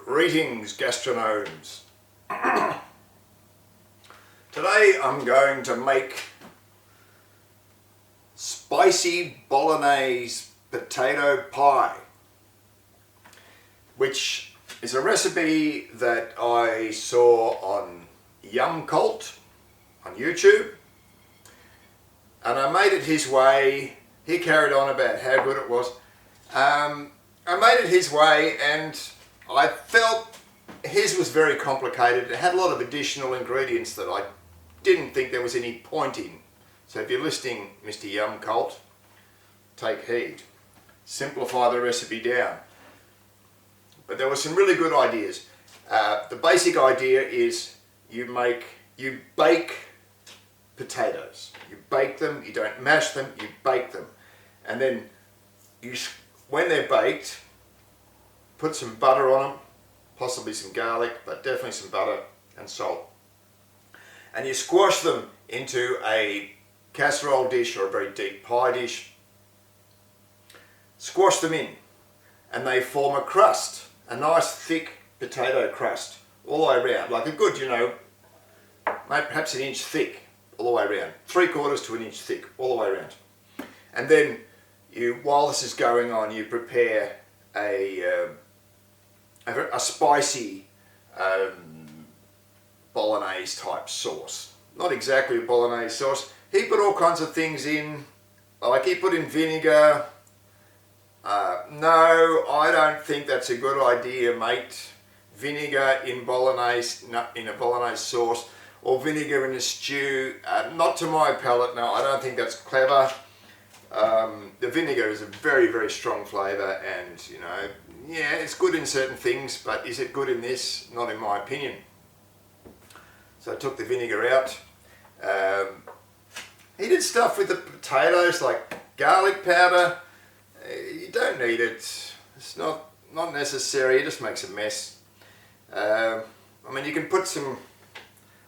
Greetings, gastronomes. Today I'm going to make spicy Bolognese potato pie, which is a recipe that I saw on YumCult on YouTube, and I made it his way. He carried on about how good it was. I made it his way, and I felt his was very complicated. It had a lot of additional ingredients that I didn't think there was any point in. So if you're listening, Mr. YumCult, take heed. Simplify the recipe down. But there were some really good ideas. The basic idea is you bake potatoes. You bake them, you don't mash them, you bake them. And then when they're baked, put some butter on them, possibly some garlic, but definitely some butter and salt. And you squash them into a casserole dish or a very deep pie dish. Squash them in, and they form a crust, a nice thick potato crust all the way around, like a good, perhaps an inch thick all the way around, 3/4 to an inch thick all the way around. And then while this is going on, you prepare a spicy Bolognese type sauce. Not exactly a Bolognese sauce. He put all kinds of things in, like he put in vinegar. No, I don't think that's a good idea, mate. Vinegar in a Bolognese sauce, or vinegar in a stew, not to my palate. No, I don't think that's clever. The vinegar is a very, very strong flavour, and yeah, it's good in certain things, but is it good in this? Not in my opinion. So I took the vinegar out. He did stuff with the potatoes like garlic powder. You don't need it. It's not necessary. It just makes a mess. I mean, you can put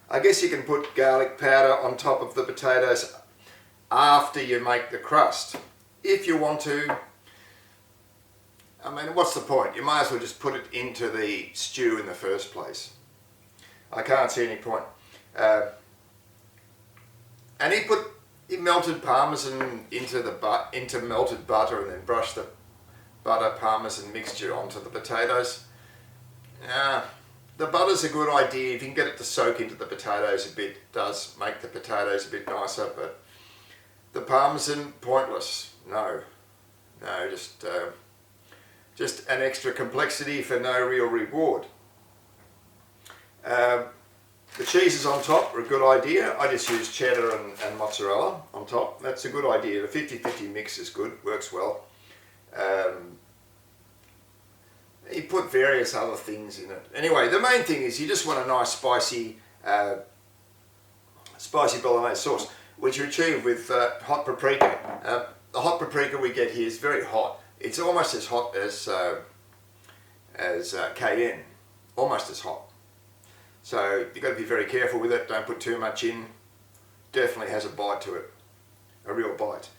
I guess you can put garlic powder on top of the potatoes after you make the crust, if you want to. I mean, what's the point? You might as well just put it into the stew in the first place. I can't see any point. And he melted parmesan into melted butter, and then brushed the butter parmesan mixture onto the potatoes. The butter's a good idea if you can get it to soak into the potatoes a bit. It does make the potatoes a bit nicer, but the parmesan, pointless. No, just an extra complexity for no real reward. The cheeses on top are a good idea. I just use cheddar and mozzarella on top. That's a good idea. The 50-50 mix is good, works well. You put various other things in it. Anyway, the main thing is you just want a nice spicy Bolognese sauce, which you achieve with hot paprika. The hot paprika we get here is very hot. It's almost as hot as cayenne, almost as hot. So you've got to be very careful with it. Don't put too much in. Definitely has a bite to it, a real bite.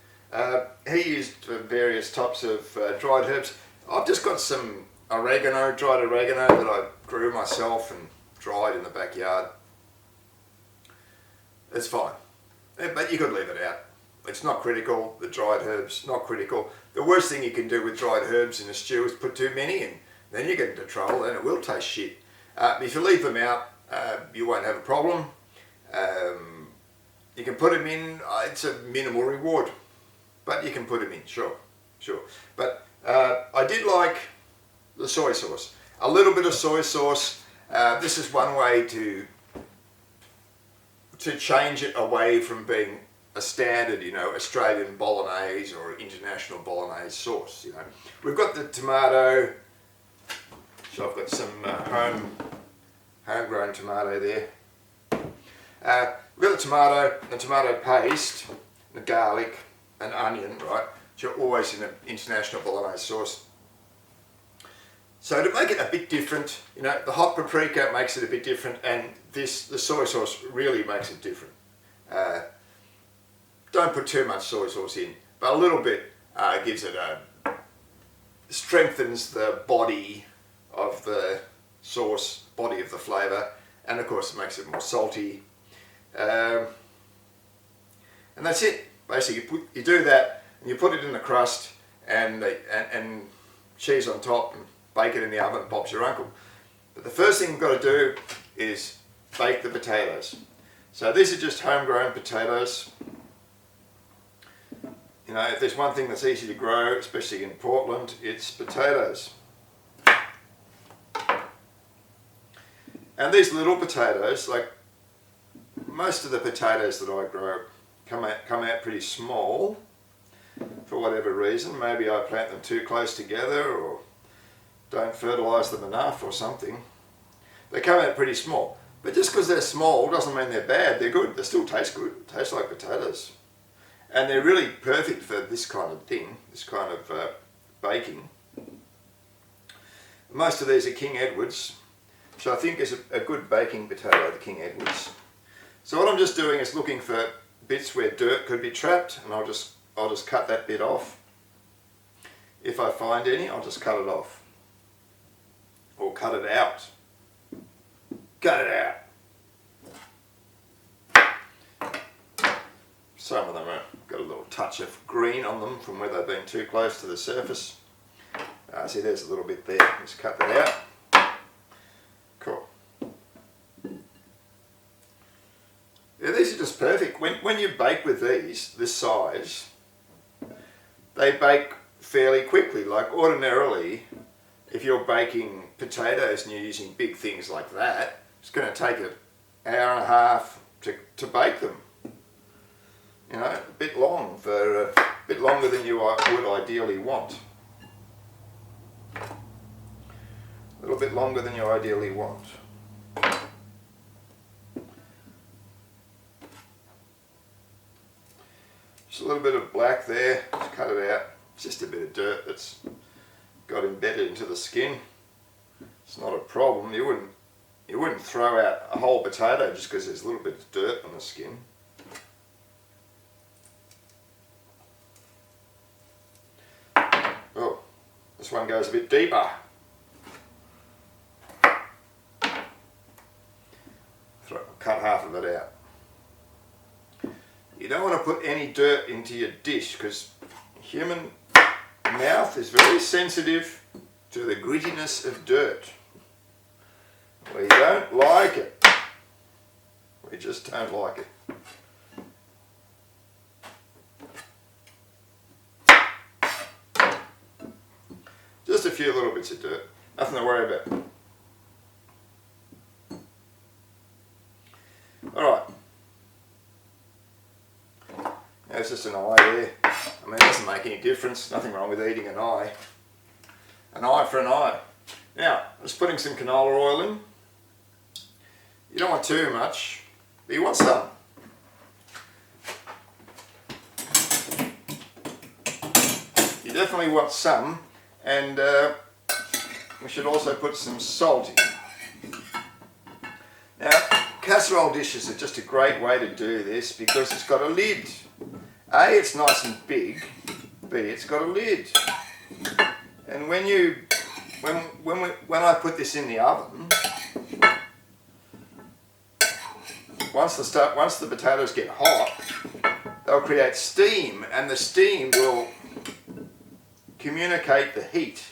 He used various types of dried herbs. I've just got some oregano, dried oregano that I grew myself and dried in the backyard. It's fine, but you could leave it out. It's not critical. The dried herbs, not critical. The worst thing you can do with dried herbs in a stew is put too many in. Then you get into trouble and it will taste shit. If you leave them out, you won't have a problem. You can put them in. It's a minimal reward, but you can put them in, sure. But I did like the soy sauce. A little bit of soy sauce. This is one way to change it away from being a standard, Australian Bolognese or international Bolognese sauce. We've got the tomato. So I've got some homegrown tomato there. We've got the tomato paste, the garlic, and onion, right? Which are always in an international Bolognese sauce. So to make it a bit different, the hot paprika makes it a bit different, and the soy sauce really makes it different. Don't put too much soy sauce in, but a little bit gives it strengthens the body of the sauce, body of the flavour, and of course it makes it more salty. And that's it. Basically, you do that, and you put it in the crust, and cheese on top, and bake it in the oven. Bob's your uncle. But the first thing you've got to do is bake the potatoes. So these are just homegrown potatoes. You know, if there's one thing that's easy to grow, especially in Portland, it's potatoes. And these little potatoes, like most of the potatoes that I grow, come out pretty small for whatever reason. Maybe I plant them too close together or don't fertilise them enough or something. They come out pretty small. But just because they're small doesn't mean they're bad. They're good. They still taste good. Taste like potatoes. And they're really perfect for this kind of thing, this kind of baking. Most of these are King Edwards, which I think is a good baking potato, the King Edwards. So what I'm just doing is looking for bits where dirt could be trapped, and I'll just cut that bit off. If I find any, I'll just cut it off. Or cut it out. Cut it out. Some of them have got a little touch of green on them from where they've been too close to the surface. See, there's a little bit there. Just cut that out. Cool. Yeah, these are just perfect. When you bake with these, this size, they bake fairly quickly. Like ordinarily, if you're baking potatoes and you're using big things like that, it's going to take an hour and a half to bake them. You know, a bit longer than you would ideally want. A little bit longer than you ideally want. Just a little bit of black there, just cut it out. It's just a bit of dirt that's got embedded into the skin. It's not a problem. You wouldn't throw out a whole potato just because there's a little bit of dirt on the skin. Oh, this one goes a bit deeper. Cut half of it out. You don't want to put any dirt into your dish because human mouth is very sensitive to the grittiness of dirt. We don't like it. We just don't like it. Just a few little bits of dirt. Nothing to worry about. Alright. There's just an eye there. I mean, it doesn't make any difference. Nothing wrong with eating an eye. An eye for an eye. Now, just putting some canola oil in. You don't want too much, but you want some. You definitely want some, and we should also put some salt in. Now, casserole dishes are just a great way to do this because it's got a lid. A, it's nice and big. B, it's got a lid. And when I put this in the oven, once the potatoes get hot, they'll create steam, and the steam will communicate the heat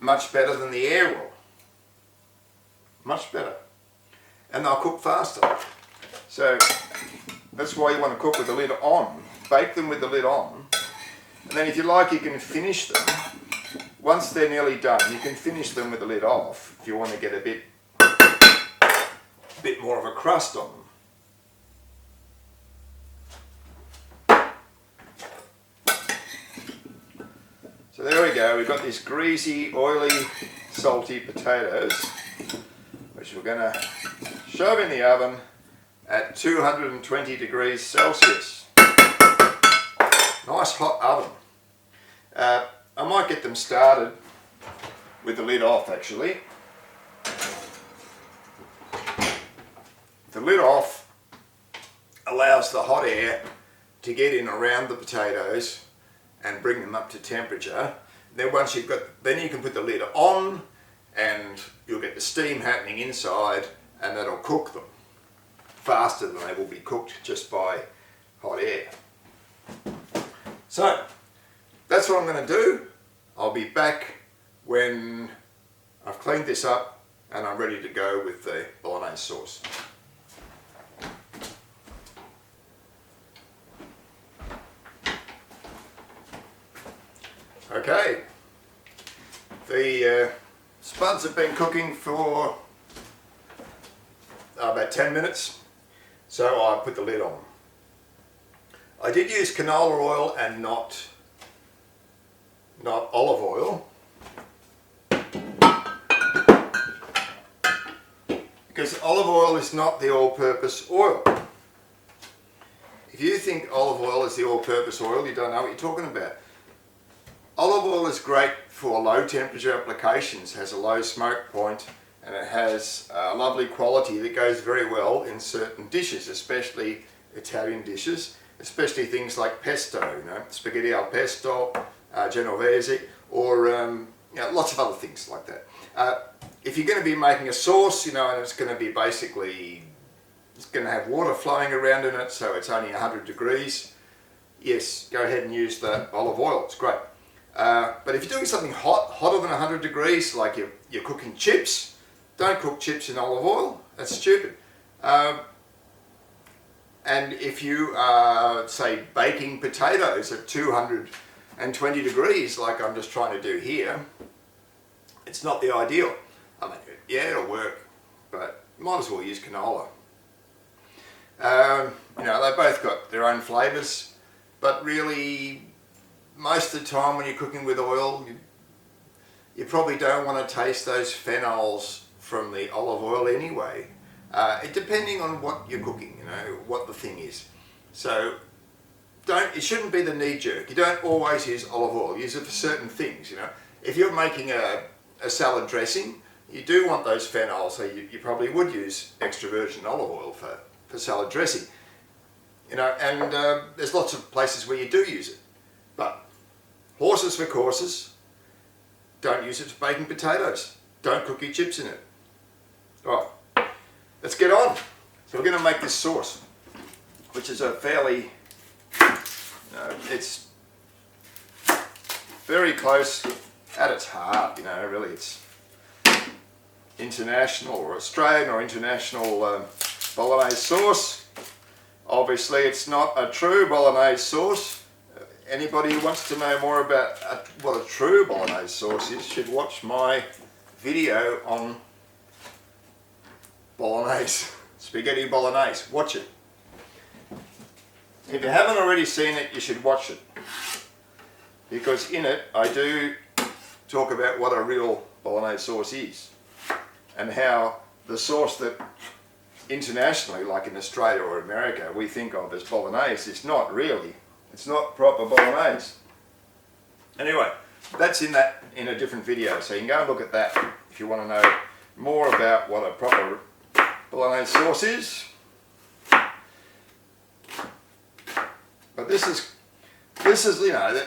much better than the air will. Much better. And they'll cook faster. So that's why you want to cook with the lid on. Bake them with the lid on. And then if you like, you can finish them. Once they're nearly done, you can finish them with the lid off if you want to get a bit more of a crust on them. So there we go, we've got these greasy, oily, salty potatoes, which we're going to shove in the oven at 220 degrees Celsius. Nice hot oven. I might get them started with the lid off actually. The lid off allows the hot air to get in around the potatoes and bring them up to temperature. then once you've got, then you can put the lid on and you'll get the steam happening inside, and that'll cook them faster than they will be cooked just by hot air. So that's what I'm going to do. I'll be back when I've cleaned this up and I'm ready to go with the Bolognese sauce. Okay, the spuds have been cooking for about 10 minutes, so I put the lid on. I did use canola oil and not olive oil, because olive oil is not the all-purpose oil. If you think olive oil is the all-purpose oil, you don't know what you're talking about. Olive oil is great for low temperature applications, has a low smoke point, and it has a lovely quality that goes very well in certain dishes, especially Italian dishes, especially things like pesto, spaghetti al pesto, Genovese, or lots of other things like that. If you're going to be making a sauce, and it's going to be basically, it's going to have water flowing around in it, so it's only 100 degrees, yes, go ahead and use the olive oil, it's great. But if you're doing something hotter than 100 degrees, like you're cooking chips, don't cook chips in olive oil, that's stupid. And if you are, say, baking potatoes at 220 degrees, like I'm just trying to do here, it's not the ideal. I mean, yeah, it'll work, but you might as well use canola. They both got their own flavours, but really, most of the time when you're cooking with oil, you probably don't want to taste those phenols from the olive oil anyway. Depending on what you're cooking, what the thing is. So it shouldn't be the knee jerk. You don't always use olive oil. Use it for certain things. If you're making a salad dressing, you do want those phenols, so you probably would use extra virgin olive oil for salad dressing. And there's lots of places where you do use it. But horses for courses, don't use it for baking potatoes. Don't cook your chips in it. Right, let's get on. So we're going to make this sauce, which is a fairly, it's very close at its heart, really it's international or Australian or international Bolognese sauce. Obviously it's not a true Bolognese sauce. Anybody who wants to know more about what a true Bolognese sauce is should watch my video on Bolognese, spaghetti Bolognese. Watch it. If you haven't already seen it, you should watch it, because in it I do talk about what a real Bolognese sauce is and how the sauce that internationally, like in Australia or America, we think of as Bolognese, it's not really. It's not proper Bolognese. Anyway, that's in a different video, so you can go and look at that if you want to know more about what a proper Bolognese sauce is. But this is the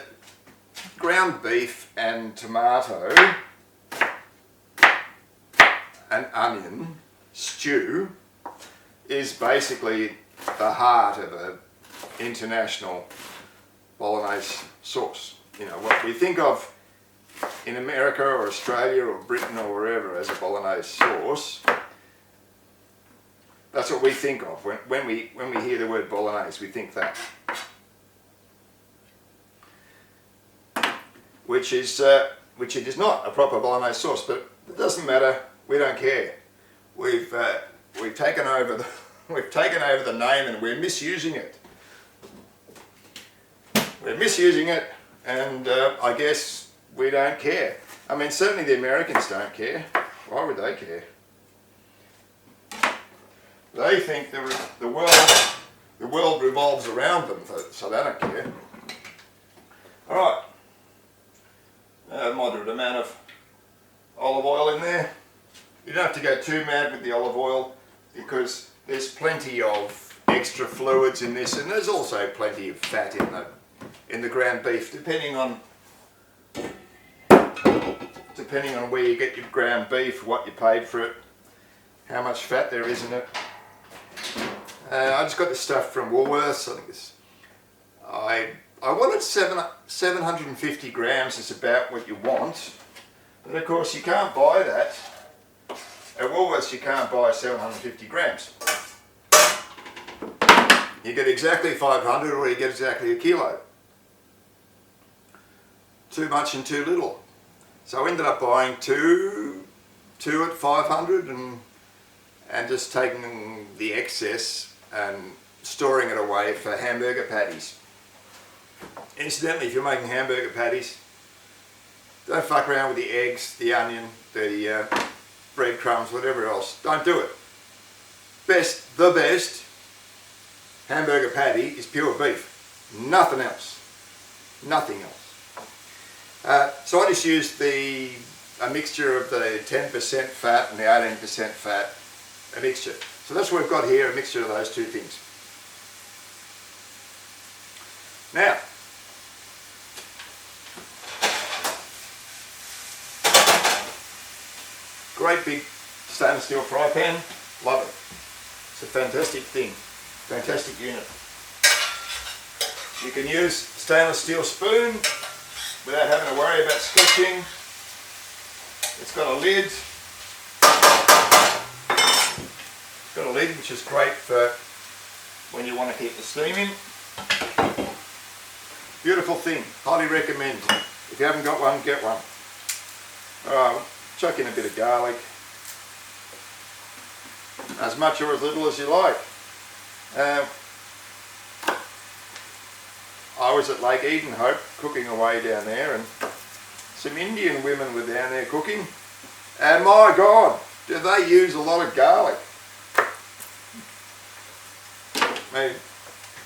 ground beef and tomato and onion stew is basically the heart of an international Bolognese sauce. What we think of in America or Australia or Britain or wherever as a Bolognese sauce, that's what we think of. When we hear the word Bolognese, we think that. Which it is not a proper Bolognese sauce, but it doesn't matter. We don't care. We've taken over the name and we're misusing it. We're misusing it, and I guess we don't care. I mean, certainly the Americans don't care. Why would they care? They think the world revolves around them, so they don't care. All right. A moderate amount of olive oil in there. You don't have to go too mad with the olive oil, because there's plenty of extra fluids in this, and there's also plenty of fat in the ground beef, depending on depending on where you get your ground beef, what you paid for it, how much fat there is in it. I just got this stuff from Woolworths. I think it's, I wanted 750 grams is about what you want, but of course you can't buy that. At Woolworths you can't buy 750 grams. You get exactly 500 or you get exactly a kilo. Too much and too little. So I ended up buying two at 500 and just taking the excess and storing it away for hamburger patties. Incidentally, if you're making hamburger patties, don't fuck around with the eggs, the onion, the breadcrumbs, whatever else. Don't do it. The best hamburger patty is pure beef. Nothing else. Nothing else. So I just used a mixture of the 10% fat and the 18% fat, a mixture. So that's what we've got here, a mixture of those two things. Now, great big stainless steel fry pan, love it. It's a fantastic thing, fantastic unit. You can use stainless steel spoon without having to worry about scorching. It's got a lid. It's got a lid which is great for when you want to keep the steam in. Beautiful thing, highly recommend. If you haven't got one, get one. Alright, chuck in a bit of garlic. As much or as little as you like. I was at Lake Edenhope cooking away down there, and some Indian women were down there cooking, and my God, do they use a lot of garlic. I mean,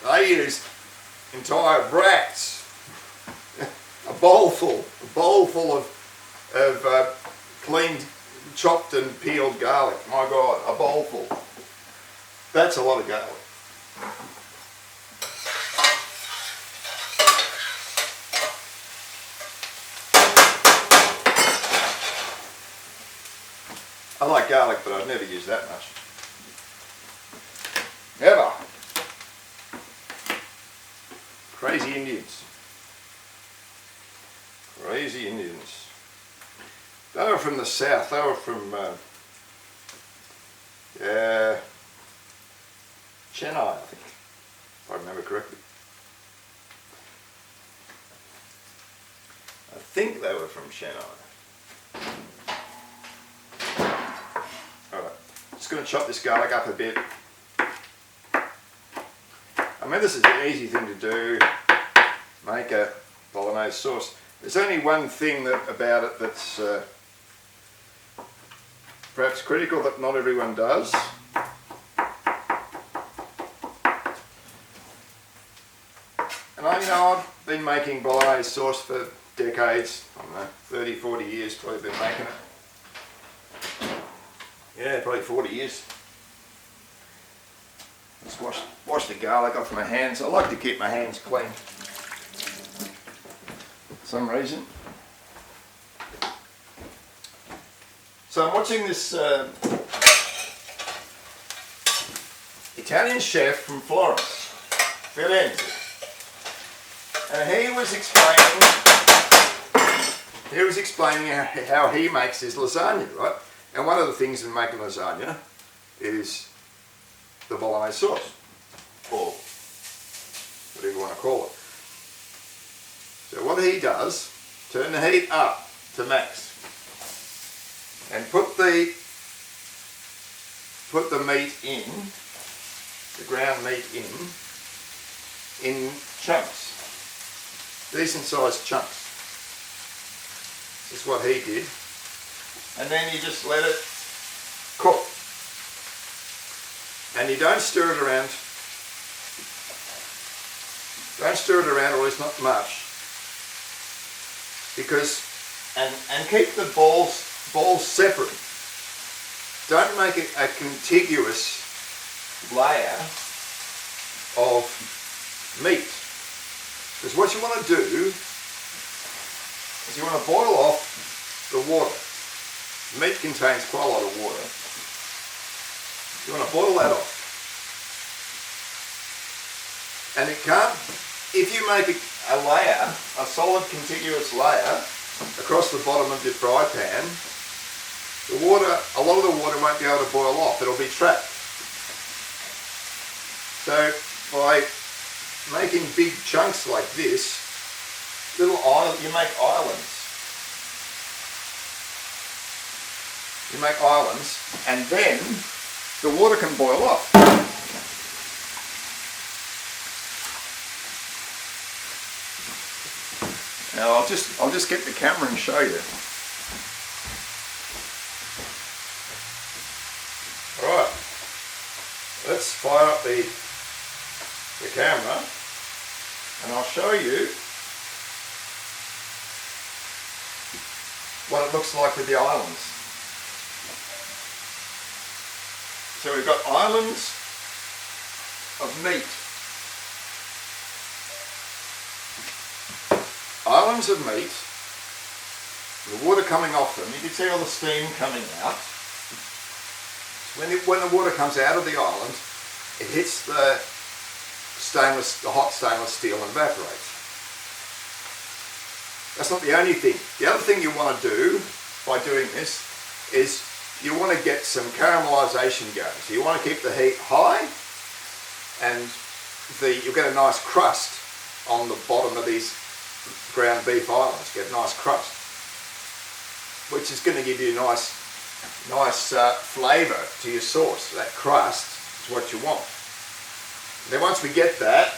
they used entire brats, a bowl full of cleaned, chopped and peeled garlic. My God, a bowl full. That's a lot of garlic. I like garlic, but I've never used that much. Never. Crazy Indians. Crazy Indians. They were from the south. They were from Chennai, I think, if I remember correctly. I think they were from Chennai. Alright, just going to chop this garlic up a bit. I mean, this is an easy thing to do, make a Bolognese sauce. There's only one thing about it that's perhaps critical that not everyone does. And I've been making Bolognese sauce for decades, I don't know, 30, 40 years probably been making it. Yeah, probably 40 years. Just wash the garlic off my hands. I like to keep my hands clean for some reason. So I'm watching this Italian chef from Florence, Firenze, and he was explaining how he makes his lasagna, right? And one of the things in making lasagna is the Bolognese sauce, or whatever you want to call it. So what he does, turn the heat up to max, and put the meat in, the ground meat in chunks, decent sized chunks. This is what he did, and then you just let it cook. And you don't stir it around. Don't stir it around, or at least not much. Because, and keep the balls separate. Don't make it a contiguous layer of meat. Because what you want to do is you want to boil off the water. Meat contains quite a lot of water. You want to boil that off. And it can't, if you make a layer, a solid contiguous layer across the bottom of your fry pan, the water, a lot of the water won't be able to boil off, it'll be trapped. So by making big chunks like this, little island, you make islands. You make islands, and then the water can boil off. Now I'll just get the camera and show you. Alright, let's fire up the camera and I'll show you what it looks like with the islands. So we've got islands of meat. Islands of meat, the water coming off them, you can see all the steam coming out. When the water comes out of the island, it hits the hot stainless steel and evaporates. That's not the only thing. The other thing you want to do by doing this is you want to get some caramelization going. So you want to keep the heat high, and you'll get a nice crust on the bottom of these ground beef islands. Get a nice crust, which is going to give you a nice flavour to your sauce. That crust is what you want. Then once we get that,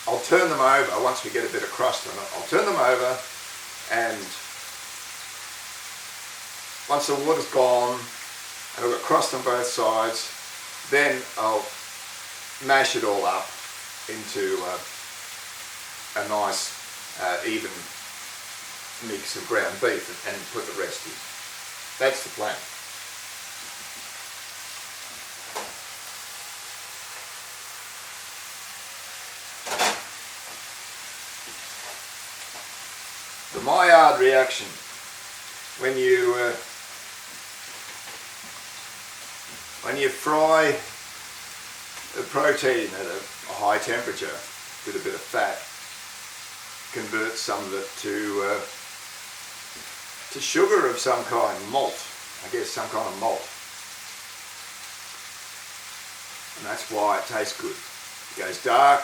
I'll turn them over once we get a bit of crust on it. I'll turn them over, and once the water's gone and I've got crust on both sides, then I'll mash it all up into a nice even mix of ground beef and put the rest in. That's the plan. The Maillard reaction, when you fry the protein at a high temperature with a bit of fat, convert some of it to sugar of some kind, malt, I guess some kind of malt. And that's why it tastes good. It goes dark,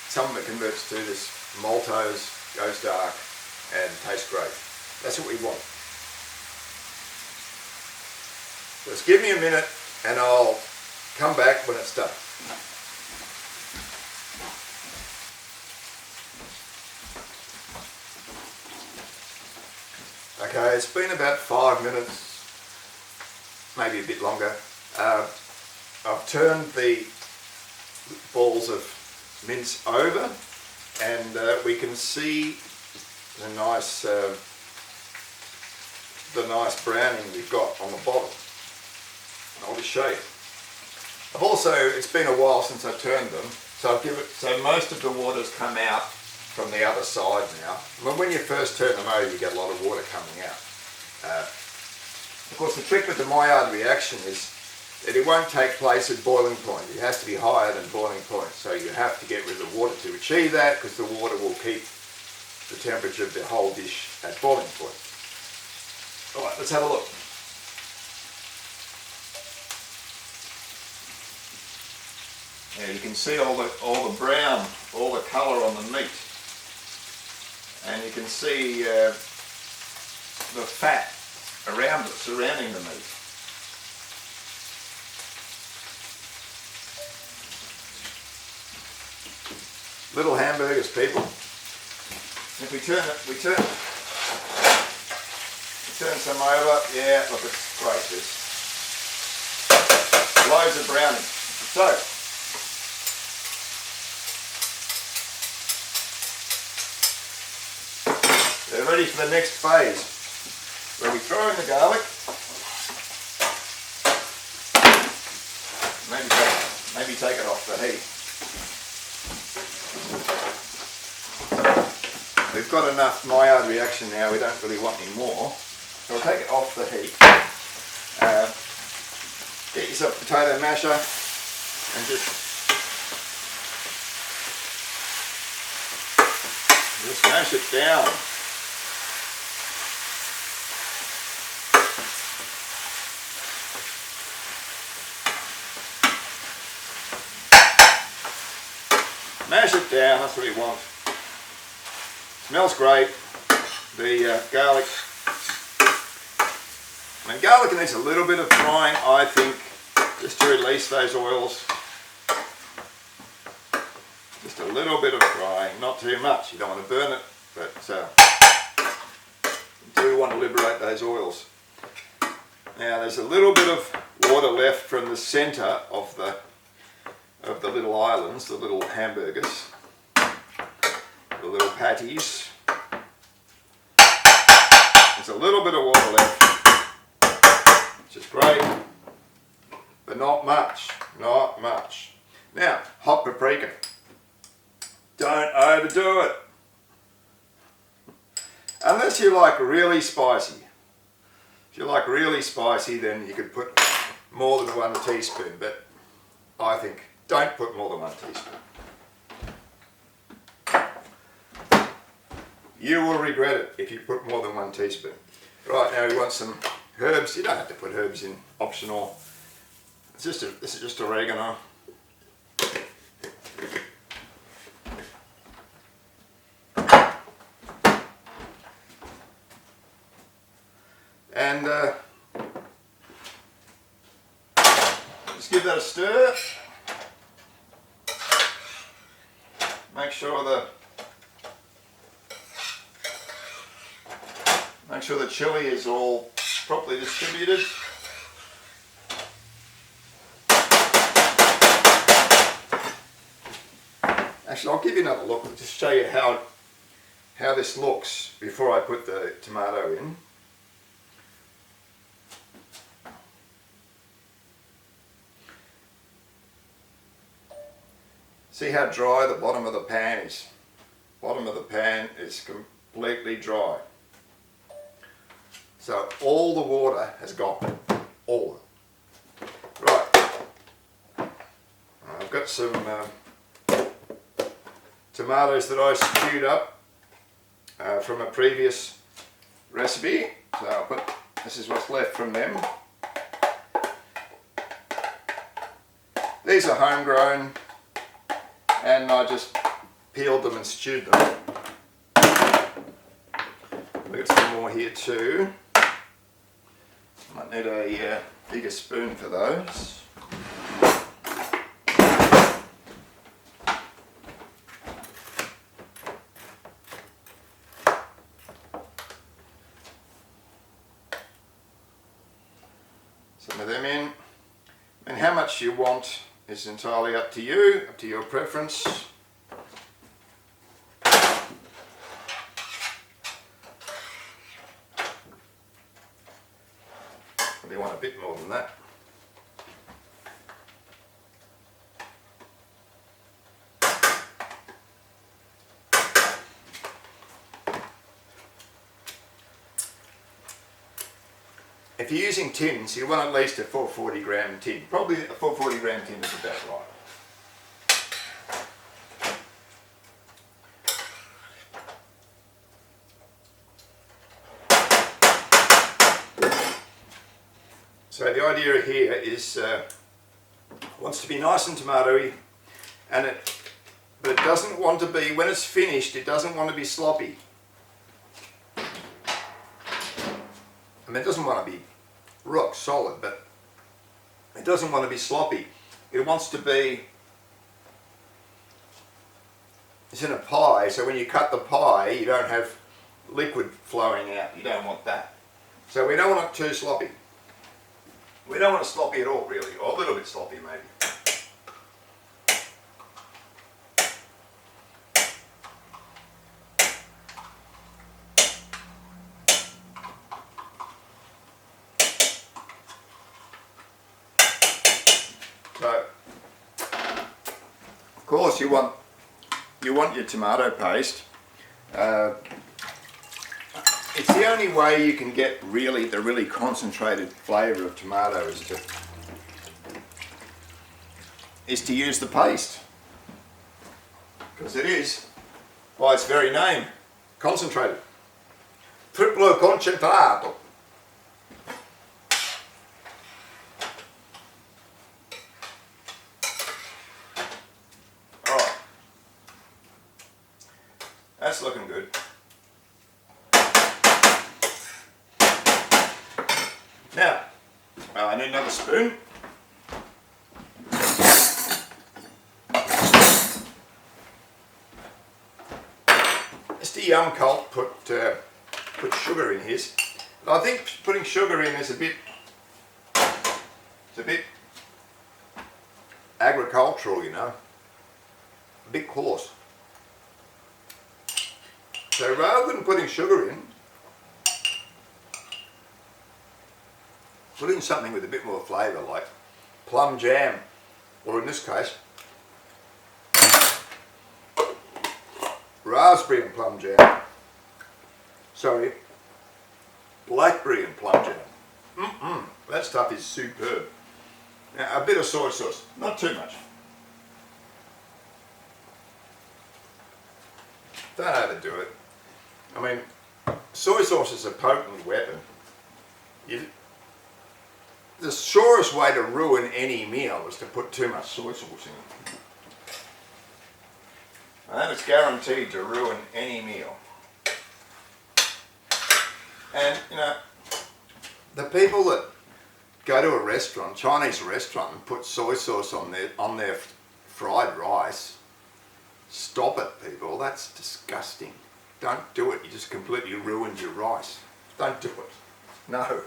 some of it converts to this maltose, goes dark, and tastes great. That's what we want. Just give me a minute and I'll come back when it's done. Okay, it's been about 5 minutes, maybe a bit longer. I've turned the balls of mince over, and we can see the nice browning we've got on the bottom. I'll just show you. It's been a while since I turned them, so most of the water's come out from the other side now. When you first turn them over, you get a lot of water coming out. Of course, the trick with the Maillard reaction is that it won't take place at boiling point. It has to be higher than boiling point, so you have to get rid of the water to achieve that, because the water will keep the temperature of the whole dish at boiling point. Alright, let's have a look. Now you can see all the brown, all the colour on the meat, and you can see the fat around it, surrounding the meat. Little hamburgers, people. If we turn some over, yeah, look, it's great, this. Loads of browning. So, they're ready for the next phase, where we throw in the garlic. Maybe take it off the heat. we've got enough Maillard reaction now, we don't really want any more. So we'll take it off the heat. Get yourself a potato masher and just mash it down. Mash it down, that's what you want. Smells great. The garlic. I mean, garlic needs a little bit of frying, I think, just to release those oils. Just a little bit of frying, not too much. You don't want to burn it, but you do want to liberate those oils. Now, there's a little bit of water left from the centre of the little islands, the little hamburgers, the little patties. There's a little bit of water left, which is great, but not much, not much. Now, hot paprika. Don't overdo it. Unless you like really spicy. If you like really spicy, then you could put more than 1 teaspoon, but I think don't put more than 1 teaspoon. You will regret it if you put more than 1 teaspoon. Right, now we want some herbs. You don't have to put herbs in, optional. This is just oregano. And just give that a stir. Make sure the chili is all properly distributed. Actually, I'll give you another look, just show you how this looks before I put the tomato in. See how dry the bottom of the pan is? Bottom of the pan is completely dry. So all the water has gone. All of it. Right. I've got some tomatoes that I stewed up from a previous recipe. So I'll put, this is what's left from them. These are homegrown, and I just peeled them and stewed them. We've got some more here too. Might need a bigger spoon for those. Some of them in. And how much you want is entirely up to you, up to your preference. You want a bit more than that. If you're using tins, you want at least a 440 gram tin. Probably a 440 gram tin is about right. So the idea here is wants to be nice and tomatoey, and but it doesn't want to be, when it's finished, it doesn't want to be sloppy. I mean, it doesn't want to be rock solid, but it doesn't want to be sloppy. It wants to be, it's in a pie, so when you cut the pie, you don't have liquid flowing out. You don't want that. So we don't want it too sloppy. We don't want it sloppy at all, really, or a little bit sloppy maybe. So, of course, you want your tomato paste It's the only way you can get the really concentrated flavour of tomato is to use the paste, because it is, by its very name, concentrated. Triplo concentrato. Alright, that's looking good. Now, I need another spoon. Mr. YumCult put sugar in his. I think putting sugar in is a bit agricultural, you know, a bit coarse. So rather than putting sugar in, put in something with a bit more flavour, like plum jam, or in this case, raspberry and plum jam. Sorry, blackberry and plum jam. That stuff is superb. Now, a bit of soy sauce, not too much. Don't overdo it. I mean, soy sauce is a potent weapon. The surest way to ruin any meal is to put too much soy sauce in it. And that is guaranteed to ruin any meal. And, you know, the people that go to a restaurant, Chinese restaurant, and put soy sauce on their fried rice, stop it, people. That's disgusting. Don't do it. You just completely ruined your rice. Don't do it. No.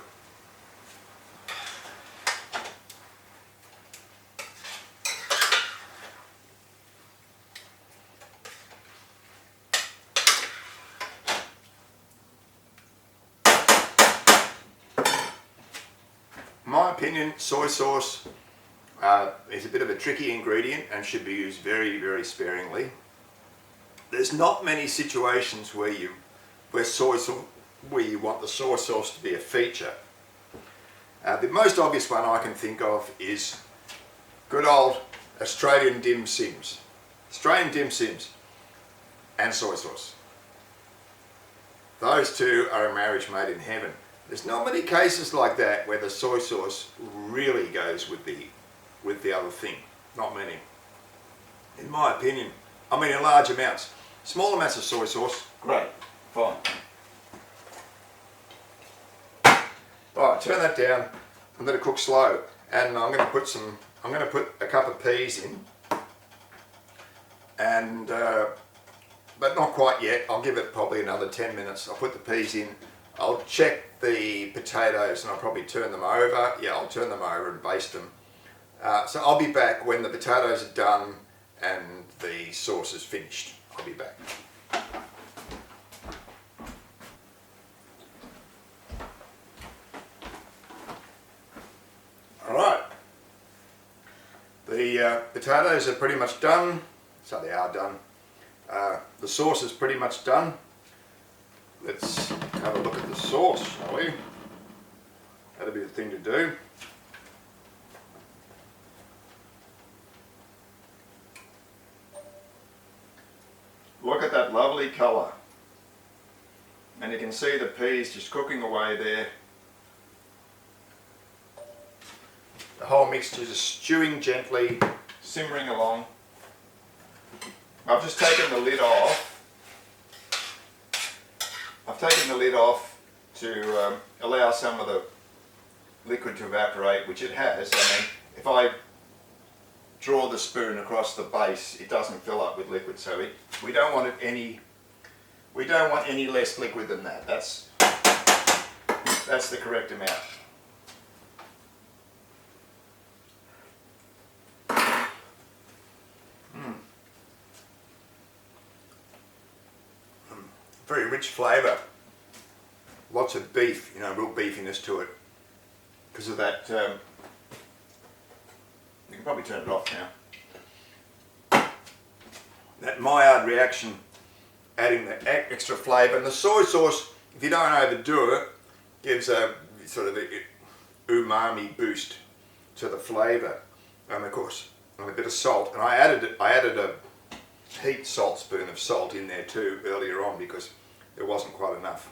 My opinion, soy sauce is a bit of a tricky ingredient and should be used very, very sparingly. There's not many situations where you want the soy sauce to be a feature. The most obvious one I can think of is good old Australian dim sims. Australian dim sims and soy sauce. Those two are a marriage made in heaven. There's not many cases like that where the soy sauce really goes with the other thing. Not many. In my opinion. I mean in large amounts. Small amounts of soy sauce, great, fine. Alright, turn that down. I'm going to cook slow, and I'm going to put a cup of peas in, and but not quite yet. I'll give it probably another 10 minutes. I'll put the peas in. I'll check the potatoes and I'll probably turn them over. Yeah, I'll turn them over and baste them. So I'll be back when the potatoes are done and the sauce is finished. I'll be back. Alright. The potatoes are pretty much done. So they are done. The sauce is pretty much done. Let's have a look at the sauce, shall we? That'll be the thing to do. Look at that lovely colour. And you can see the peas just cooking away there. The whole mixture is stewing gently, simmering along. I've just taken the lid off. I've taken the lid off to allow some of the liquid to evaporate, which it has. I mean, if I draw the spoon across the base, it doesn't fill up with liquid, so we don't want any less liquid than that. That's the correct amount. Very rich flavour. Lots of beef, you know, real beefiness to it. Because of that, you can probably turn it off now. That Maillard reaction adding the extra flavour. And the soy sauce, if you don't overdo it, gives a sort of a umami boost to the flavour. And of course, a bit of salt. And I added a heaped saltspoon of salt in there too earlier on because there wasn't quite enough.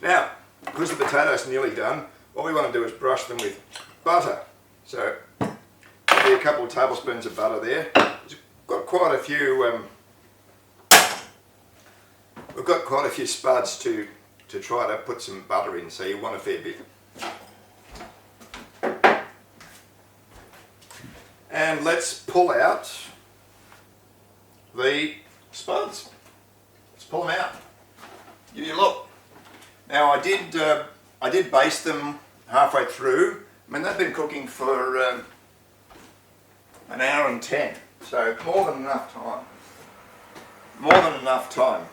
Now, because the potatoes are nearly done, what we want to do is brush them with butter. So, maybe a couple of tablespoons of butter there. We've got quite a few. We've got quite a few spuds to try to put some butter in, so you want a fair bit. And let's pull out the spuds. Let's pull them out. Give you a look. Now I did baste them halfway through. I mean they've been cooking for an hour and 10, so more than enough time. More than enough time.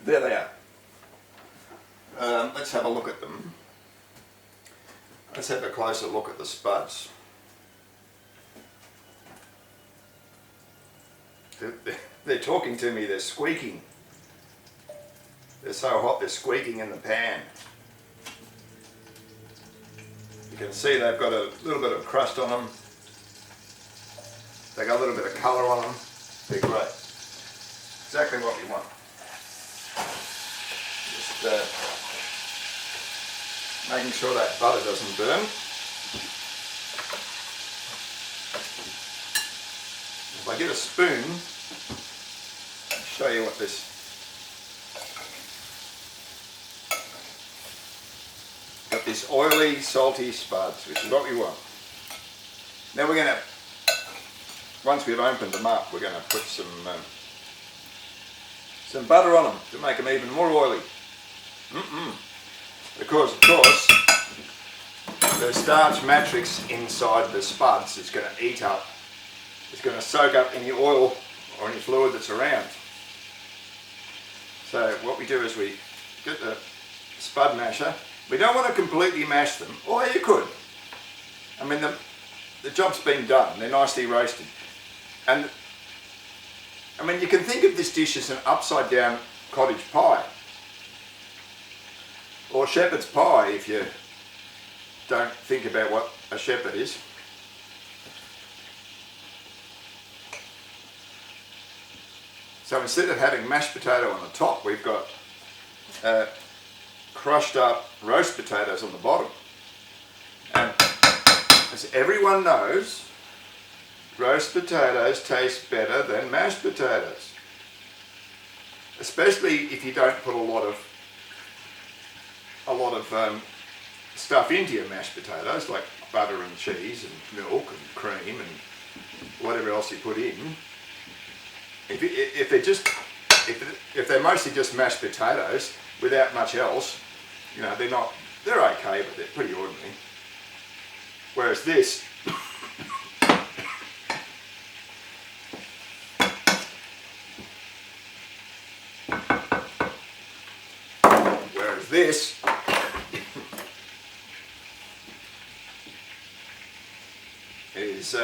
There they are. Let's have a look at them. Let's have a closer look at the spuds. They're talking to me, they're squeaking. They're so hot they're squeaking in the pan. You can see they've got a little bit of crust on them. They got a little bit of colour on them. They're great. Exactly what we want. Just making sure that butter doesn't burn. If I get a spoon, I'll show you what this. Got this oily, salty spuds, which is what we want. Now we're going to, once we've opened them up, we're going to put some butter on them to make them even more oily. Because of course, the starch matrix inside the spuds is going to eat up. It's going to soak up any oil or any fluid that's around. So what we do is we get the spud masher. We don't want to completely mash them, or you could. I mean the job's been done, they're nicely roasted. And I mean you can think of this dish as an upside down cottage pie. Or shepherd's pie if you don't think about what a shepherd is. So instead of having mashed potato on the top, we've got crushed up roast potatoes on the bottom. And as everyone knows, roast potatoes taste better than mashed potatoes. Especially if you don't put a lot of stuff into your mashed potatoes, like butter and cheese and milk and cream and whatever else you put in. If they're mostly just mashed potatoes without much else, you know, they're okay, but they're pretty ordinary. Whereas this, is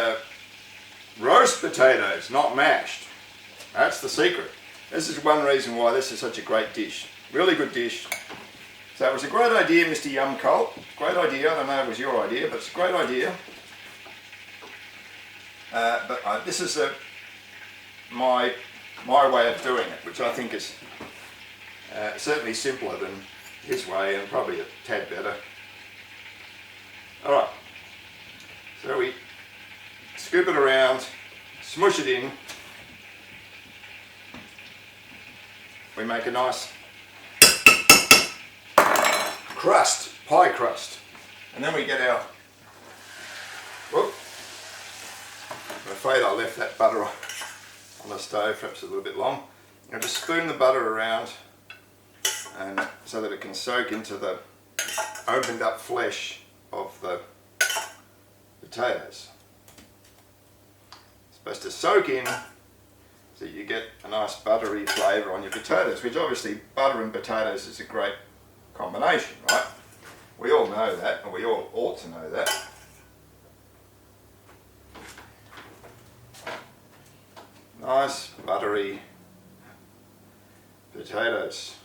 roast potatoes, not mashed. That's the secret. This is one reason why this is such a great dish. Really good dish. So it was a great idea, Mr. YumCult. Great idea. I don't know if it was your idea, but it's a great idea. This is my way of doing it, which I think is certainly simpler than his way and probably a tad better. Alright, so we scoop it around, smush it in. We make a nice crust, pie crust. And then we get our, whoop, I'm afraid I left that butter on the stove, perhaps a little bit long. I'll just spoon the butter around and so that it can soak into the opened up flesh of the potatoes. It's supposed to soak in so you get a nice buttery flavour on your potatoes, which obviously butter and potatoes is a great combination, right? We all know that, and we all ought to know that. Nice buttery potatoes.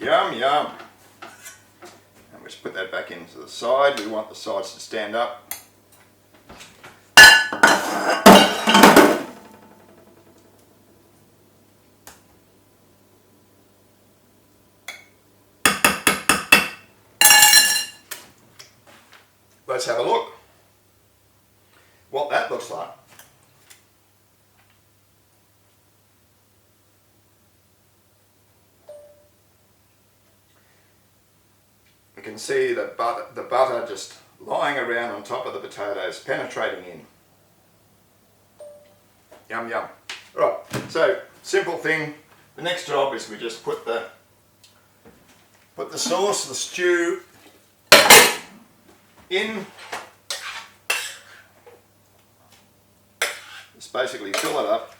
Yum, yum. And we just put that back into the side. We want the sides to stand up. Let's have a look what that looks like. You can see the butter just lying around on top of the potatoes, penetrating in. Yum, yum. Right, so simple thing. The next job is we just put the sauce, the stew, in. Just basically fill it up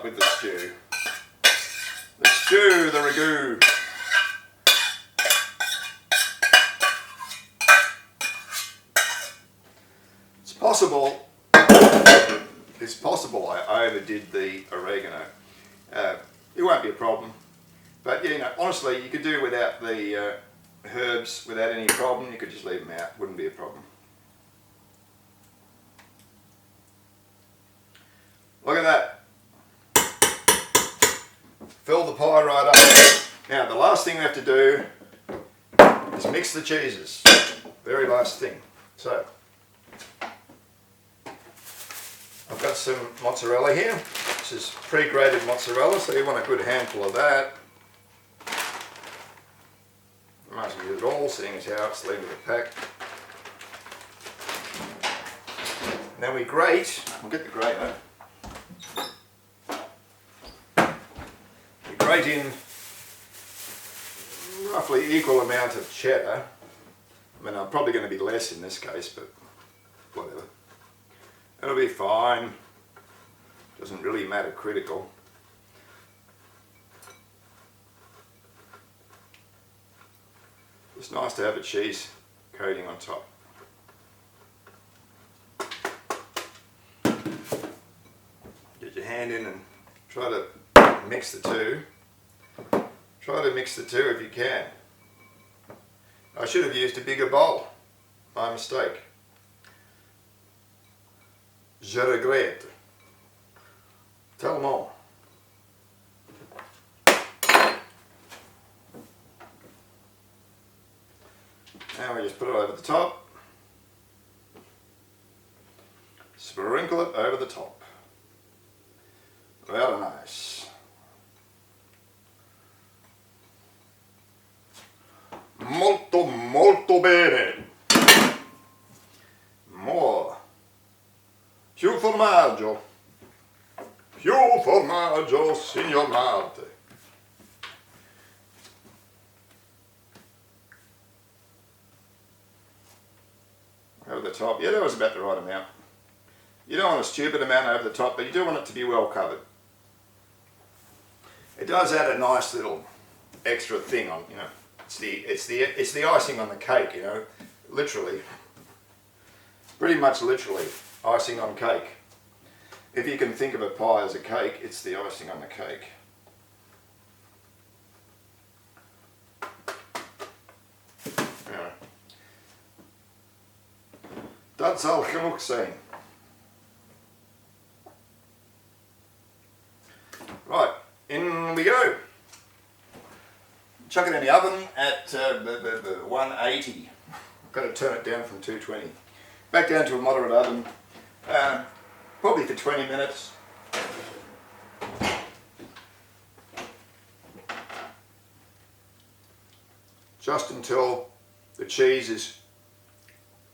with the stew. The stew, the ragu. It's possible I overdid the oregano. It won't be a problem. But you know, honestly, you could do without the herbs without any problem. You could just leave them out, wouldn't be a problem. Look at that. Fill the pie right up. Now the last thing we have to do is mix the cheeses. Very last thing. So I've got some mozzarella here. This is pre-grated mozzarella, so you want a good handful of that. You might as well use it all, seeing as how it's leaving the pack. Now we grate. We'll get the grater. We grate in roughly equal amount of cheddar. I mean, I'm probably going to be less in this case, but whatever. It'll be fine. Doesn't really matter critical. It's nice to have a cheese coating on top. Get your hand in and try to mix the two. Try to mix the two if you can. I should have used a bigger bowl. My mistake. Je regrette. Tellement. Now we just put it over the top. Sprinkle it over the top. Very nice. Molto, molto bene. More. Più formaggio. Più formaggio, signor Marte. Over the top. Yeah, that was about the right amount. You don't want a stupid amount over the top, but you do want it to be well covered. It does add a nice little extra thing on, you know. It's the icing on the cake, you know. Literally. Pretty much literally. Icing on cake. If you can think of a pie as a cake, it's the icing on the cake. Yeah. Dat zal genoeg zijn. Right, in we go. Chuck it in the oven at 180. I've got to turn it down from 220. Back down to a moderate oven, probably for 20 minutes. Just until the cheese is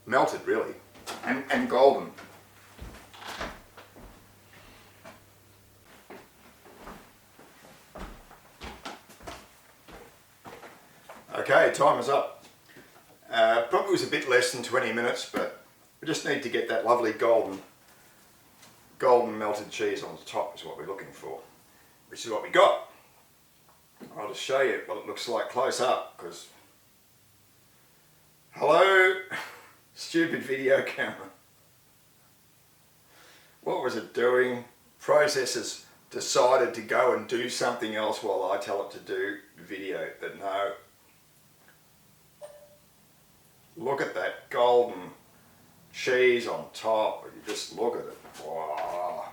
melted, really, and golden. Okay, time is up. Probably was a bit less than 20 minutes, but we just need to get that lovely golden melted cheese on the top is what we're looking for, which is what we got. I'll just show you what it looks like close up, because hello, stupid video camera. What was it doing? process has decided to go and do something else while I tell it to do video, but no. Look at that golden cheese on top. You just look at it. Wow.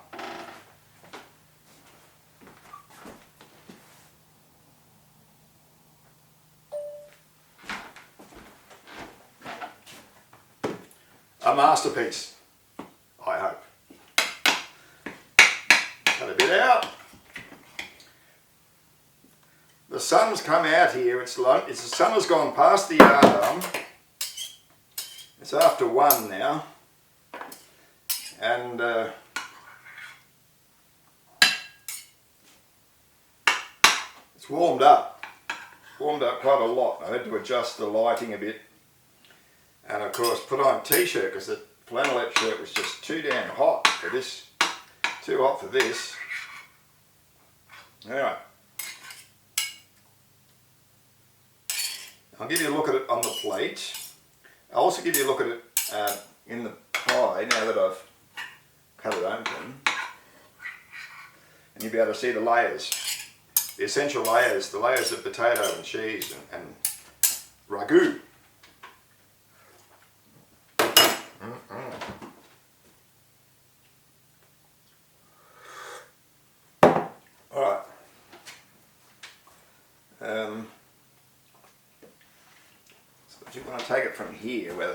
A masterpiece, I hope. Cut a bit out. The sun's come out here. The sun has gone past the yardarm. It's after 1 now, and it's warmed up quite a lot. I had to adjust the lighting a bit, and of course put on a t-shirt because the flannelette shirt was just too damn hot for this, too hot for this. Anyway, I'll give you a look at it on the plate. I'll also give you a look at it in the pie now that I've cut it open, and you'll be able to see the layers, the essential layers, the layers of potato and cheese and ragu. Alright. You want to take it from here where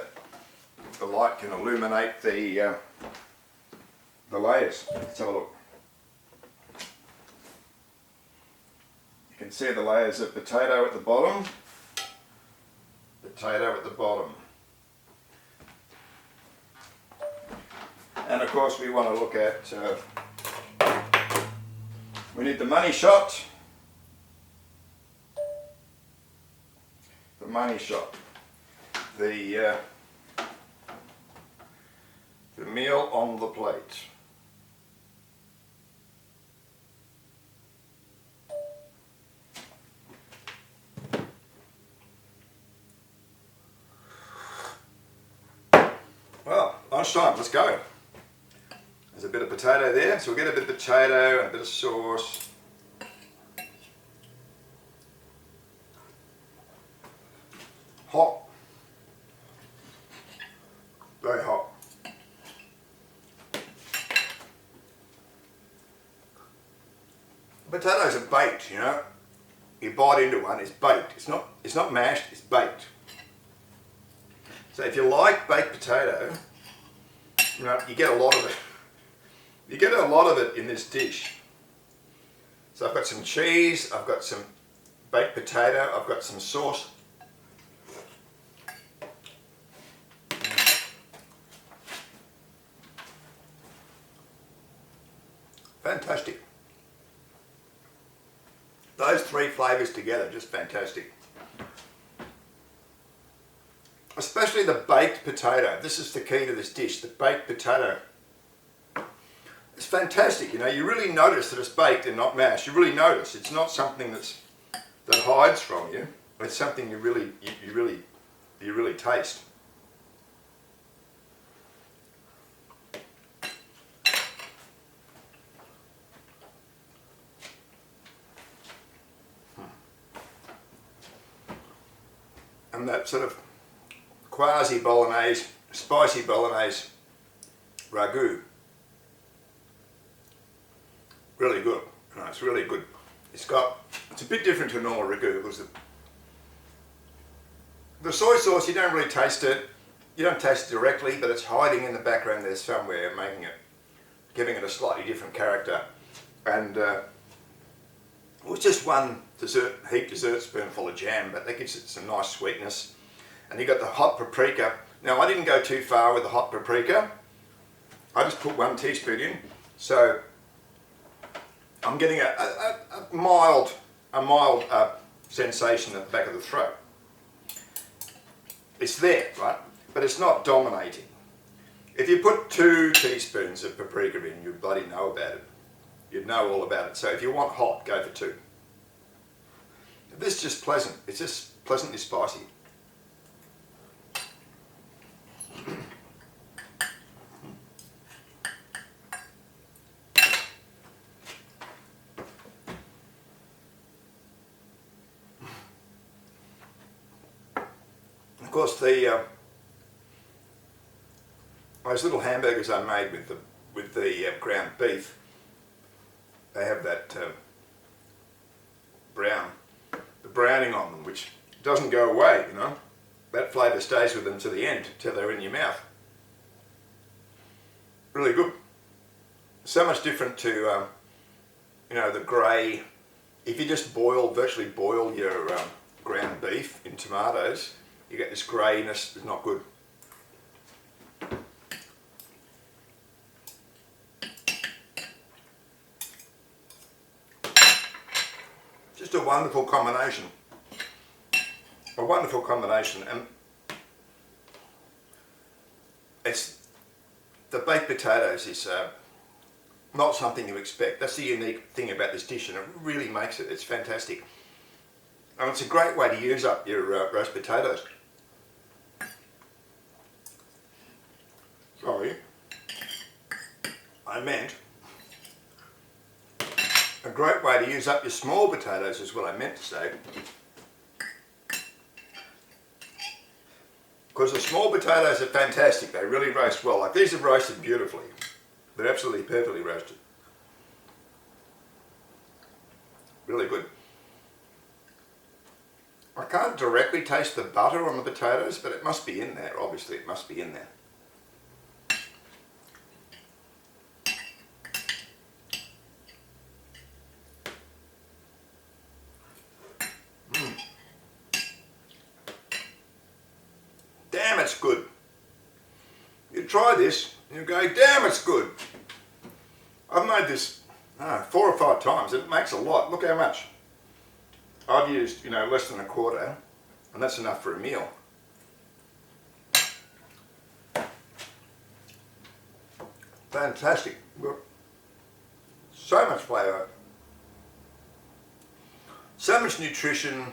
the light can illuminate the layers. Let's have a look. You can see the layers of potato at the bottom. Potato at the bottom. And of course we want to look at, we need the money shot. The money shot. The meal on the plate. Well, lunchtime, let's go. There's a bit of potato there, so we'll get a bit of potato and a bit of sauce. Hot. Very hot. Potatoes are baked, you know. You bite into one, it's baked. It's not mashed, it's baked. So if you like baked potato, you know, you get a lot of it. You get a lot of it in this dish. So I've got some cheese, I've got some baked potato, I've got some sauce. Fantastic. Those three flavours together, just fantastic. Especially the baked potato. This is the key to this dish, the baked potato. It's fantastic, you know, you really notice that it's baked and not mashed. You really notice. It's not something that hides from you. It's something you really taste. And that sort of quasi Bolognese, spicy Bolognese ragu. Really good. No, it's really good. It's a bit different to a normal ragu because the soy sauce, you don't really taste it. You don't taste it directly, but it's hiding in the background there somewhere, giving it a slightly different character. And it was just one heaped dessert spoonful of jam, but that gives it some nice sweetness. And you got the hot paprika. Now I didn't go too far with the hot paprika. I just put 1 teaspoon in, so I'm getting a mild sensation at the back of the throat. It's there, right? But it's not dominating. If you put 2 teaspoons of paprika in, you'd bloody know about it. You'd know all about it. So if you want hot, go for 2. This is just pleasant. It's just pleasantly spicy. course, the those little hamburgers I made with the ground beef, they have that the browning on them, which doesn't go away, you know. That flavour stays with them to the end, till they're in your mouth. Really good. So much different to, you know, the grey. If you just virtually boil your ground beef in tomatoes, you get this greyness. It's not good. Just a wonderful combination. A wonderful combination, and the baked potatoes is not something you expect. That's the unique thing about this dish, and it really makes it. It's fantastic, and it's a great way to use up your roast potatoes. Sorry, I meant a great way to use up your small potatoes is what I meant to say. Because the small potatoes are fantastic, they really roast well. Like these are roasted beautifully. They're absolutely perfectly roasted. Really good. I can't directly taste the butter on the potatoes, but it must be in there, obviously it must be in there. Damn, it's good. You try this, and you go, damn, it's good. I've made this 4 or 5 times, and it makes a lot. Look how much. I've used, you know, less than a quarter, and that's enough for a meal. Fantastic. So much flavour. So much nutrition.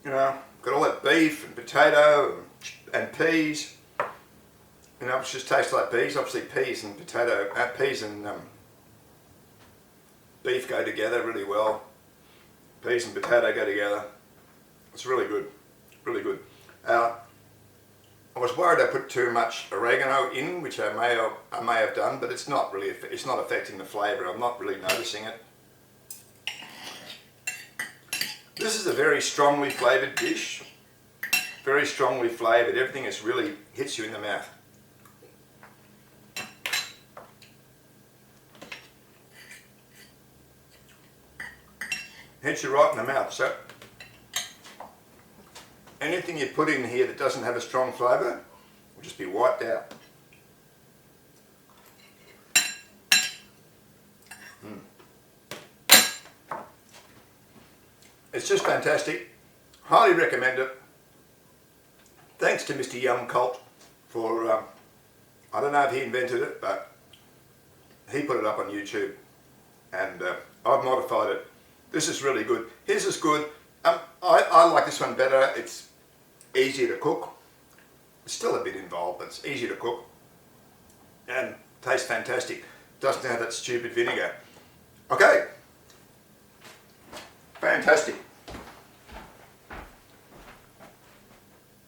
You know, got all that beef and potato and peas. You know, it just tastes like peas. Obviously peas and peas and beef go together really well. Peas and potato go together. It's really good, really good. I was worried I put too much oregano in, which I may have done, but it's not really. It's not affecting the flavour. I'm not really noticing it. This is a very strongly flavoured dish. Very strongly flavoured. Everything is really hits you in the mouth. Hits you right in the mouth. So anything you put in here that doesn't have a strong flavour will just be wiped out. It's just fantastic. Highly recommend it. Thanks to Mr. YumCult for, I don't know if he invented it, but he put it up on YouTube, and I've modified it. This is really good. His is good. I like this one better. It's easier to cook. It's still a bit involved, but it's easier to cook. And tastes fantastic. Doesn't have that stupid vinegar. Okay. Fantastic.